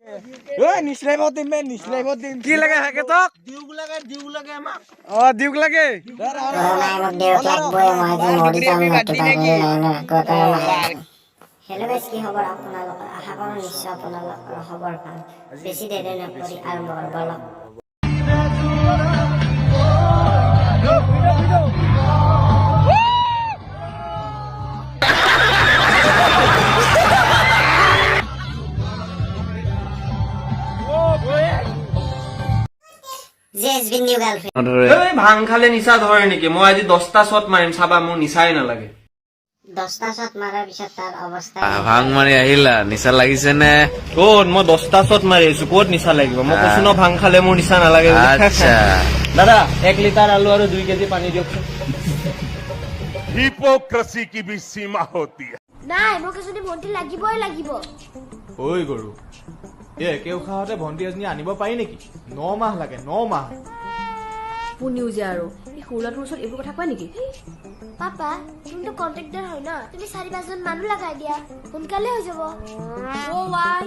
ঐ নিশ্চয় দিম কি লাগে হাকে তোক দিউক লাগে আমাক দিউক লাগে हेलो गाइस की खबर আপোনালোক আশা কৰো নিশ্চয় আপোনালোকৰ খবৰ ভাল বেছি দেৰি নকৰি আৰম্ভ কৰবলক জেসবিন নিউ গাৰ্লফ্ৰেন্ড এই ভাং খালে নিচা ধৰে নেকি মই আজি 10টা শট মাৰিম চাবা মোৰ নিচাই নালাগে 10টা শট মাৰাৰ পিছত তাৰ অৱস্থা ভাং মাৰি আহিলা নিচা লাগিছে নে ক'ত মই 10টা শট মাৰি আছো ক'ত নিচা লাগিব মই কৈছো ন ভাং খালে মোৰ নিচা নালাগে আচ্ছা দাদা 1 লিটাৰ আলু আৰু 2 কেজি পানী দিয়ক हिपोक्रेसी की भी सीमा होती है নাই মোক এজনী ভন্টি লাগিবই লাগিব ঐ গৰু একে উশাহতে ভন্টি এজনী আনিব পাৰি নেকি 9 মাহ লাগে 9 মাহ শুনিও যে আৰু এই সৰুলাটোৰ ওচৰত এইবোৰ কথা কয় নেকি পাপা তুমিতো কন্ট্রাক্টর হয় না তুমি 4-5 জন মানুহ লগাই দিয়া সোনকালে হৈ যাব অ' ৱাই